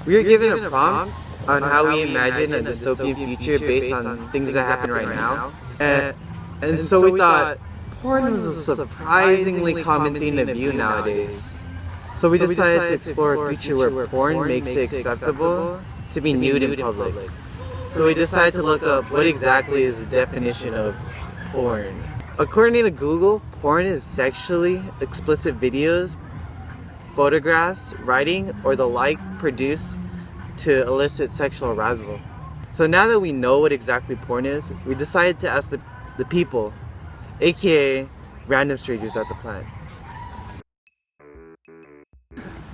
We were given a prompt on how we imagine a dystopian future based on things that happen right now. And so we thought porn was a surprisingly common thing to view nowadays. So we decided to explore a future where porn makes it acceptable to be nude in public. So we decided to look up what exactly is the definition of porn. According to Google, porn is sexually explicit videos, photographs, writing, or the like produced to elicit sexual arousal. So now that we know what exactly porn is, we decided to ask the people, aka random strangers at the plant.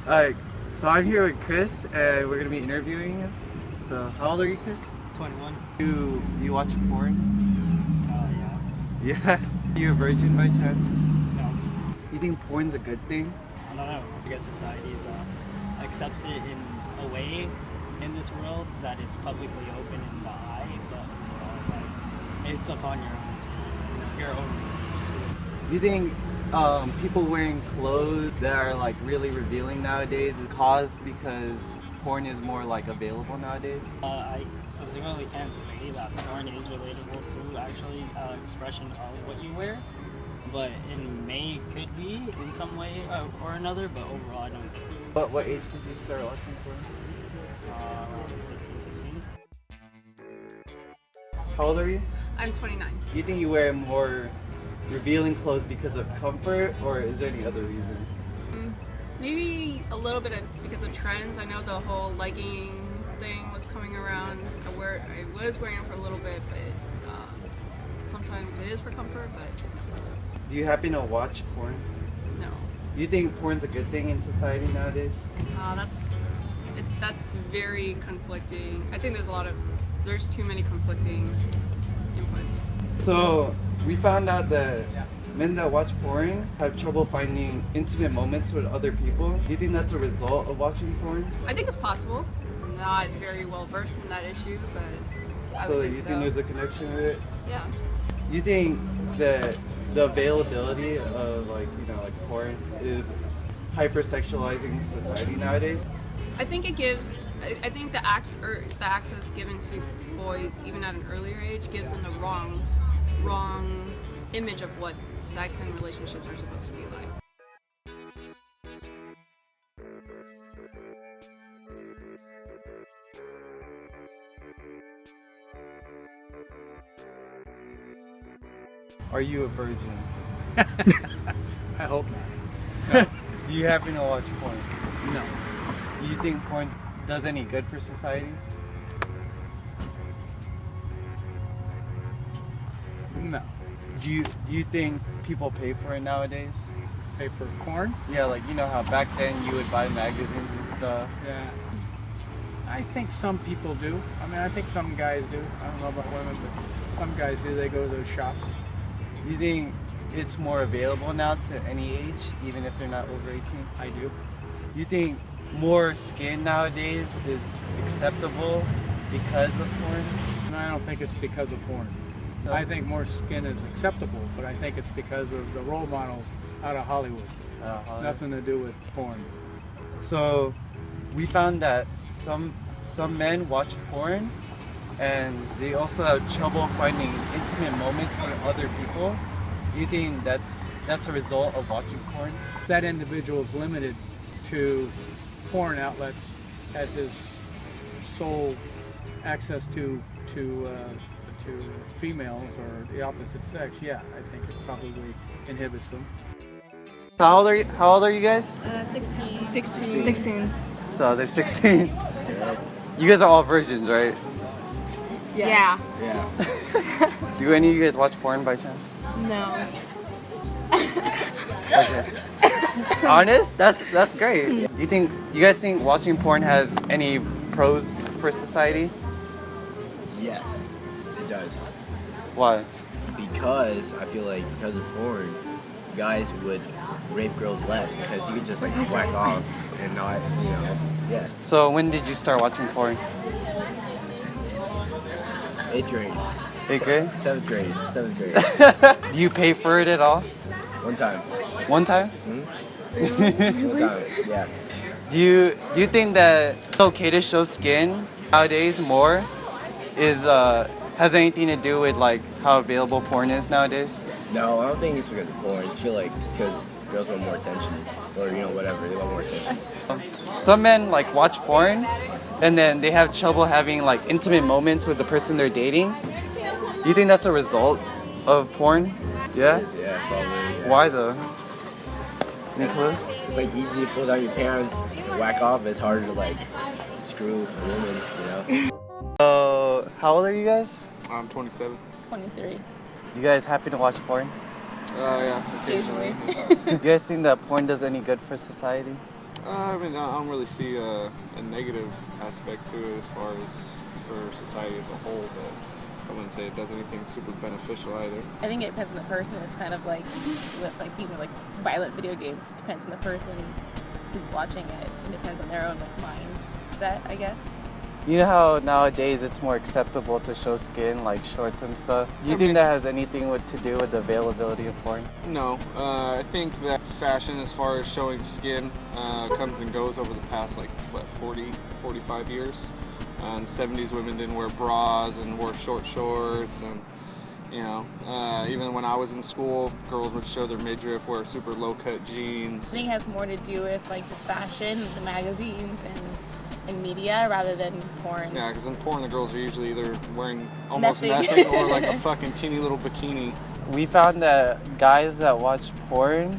Alright, so I'm here with Chris and we're gonna be interviewing him. So how old are you, Chris? 21. Do you watch porn? Yeah. Yeah. Are you a virgin by chance? No. You think porn's a good thing? I don't know. I guess society accepts it in a way in this world that it's publicly open in the eye, but like, it's upon your own, your own rules. Do you think people wearing clothes that are like really revealing nowadays is caused because porn is more like available nowadays? I subsequently can't say that porn is relatable to actually expression of what you wear, but it could be in some way or another, but overall I don't think so. But what age did you start watching porn? Around 15, 16. How old are you? I'm 29. Do you think you wear more revealing clothes because of comfort, or is there any other reason? Maybe a little bit because of trends. I know the whole legging thing was coming around. I was wearing it for a little bit, but sometimes it is for comfort, but Do you happen to watch porn? no. Do you think porn's a good thing in society nowadays? That's very conflicting. I think there's too many conflicting inputs. So we found out that men that watch porn have trouble finding intimate moments with other people. Do you think that's a result of watching porn? I think it's possible. I'm not very well versed in that issue, but I So would you think think so. there's a connection with it? Yeah. Do you think that the availability of like porn is hypersexualizing society nowadays? I think I think the access given to boys, even at an earlier age, gives them the wrong image of what sex and relationships are supposed to be like. Are you a virgin? I hope not. Do you happen to watch porn? No. Do you think porn does any good for society? No. Do you think people pay for it nowadays? Pay for porn? Yeah, like you know how back then you would buy magazines and stuff. Yeah. I think some people do. I mean, I think some guys do. I don't know about women, but some guys do. They go to those shops. Do you think it's more available now to any age, even if they're not over 18? I do. Do you think more skin nowadays is acceptable because of porn? And I don't think it's because of porn. I think more skin is acceptable, but I think it's because of the role models out of Hollywood. Nothing to do with porn. So we found that some men watch porn and they also have trouble finding intimate moments with other people. Do you think that's a result of watching porn? That individual is limited to porn outlets as his sole access to females or the opposite sex. Yeah, I think it probably inhibits them. How old are you guys? 16. 16. So they're 16. You guys are all virgins, right? Yeah. Do any of you guys watch porn by chance? No. Okay. Honest? That's great. You guys think watching porn has any pros for society? Yes, it does. Why? Because I feel like because of porn, guys would rape girls less because you could just like whack off and not, yeah. So when did you start watching porn? 8th grade. 8th grade? 7th grade. 7th grade. Do you pay for it at all? One time. One time? One time, yeah. Do Do you think that it's okay to show skin nowadays more is has anything to do with like how available porn is nowadays? No, I don't think it's because of porn. I just feel like it's because girls want more attention, or whatever. They want more attention. Some men like watch porn and then they have trouble having like intimate moments with the person they're dating. Do you think that's a result of porn? Yeah? Yeah, probably. Yeah. Why though? Any clue? It's like easy to pull down your pants, whack off. It's harder to like screw a woman, So, how old are you guys? I'm 27. 23. You guys happy to watch porn? Yeah, occasionally. You guys think that porn does any good for society? I mean, I don't really see a negative aspect to it as far as for society as a whole, but I wouldn't say it does anything super beneficial either. I think it depends on the person. It's kind of like with like even like violent video games. It depends on the person who's watching it. It depends on their own like mindset, I guess. You know how nowadays it's more acceptable to show skin, like shorts and stuff? Do you think that has anything to do with the availability of porn? No, I think that fashion as far as showing skin comes and goes over the past 40, 45 years. In the 70s, women didn't wear bras and wore short shorts, and even when I was in school, girls would show their midriff, wear super low-cut jeans. I think it has more to do with like the fashion, the magazines, and media rather than porn. Yeah, because in porn, the girls are usually either wearing almost Nothing. nothing or like a fucking teeny little bikini. We found that guys that watch porn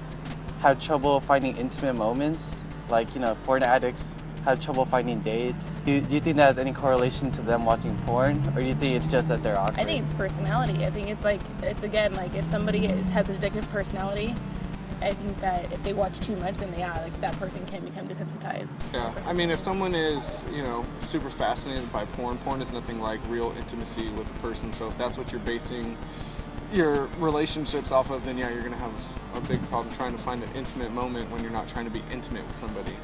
have trouble finding intimate moments. Like, porn addicts have trouble finding dates. Do you think that has any correlation to them watching porn? Or do you think it's just that they're awkward? I think it's personality. I think it's again like if somebody has an addictive personality, I think that if they watch too much, then that person can become desensitized. Yeah, I mean, if someone is, super fascinated by porn is nothing like real intimacy with a person. So if that's what you're basing your relationships off of, then yeah, you're gonna have a big problem trying to find an intimate moment when you're not trying to be intimate with somebody.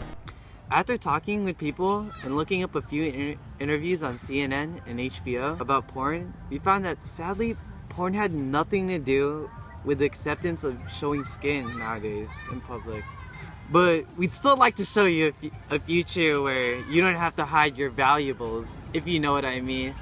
After talking with people and looking up a few interviews on CNN and HBO about porn, we found that sadly, porn had nothing to do with the acceptance of showing skin nowadays in public. But we'd still like to show you a future where you don't have to hide your valuables, if you know what I mean.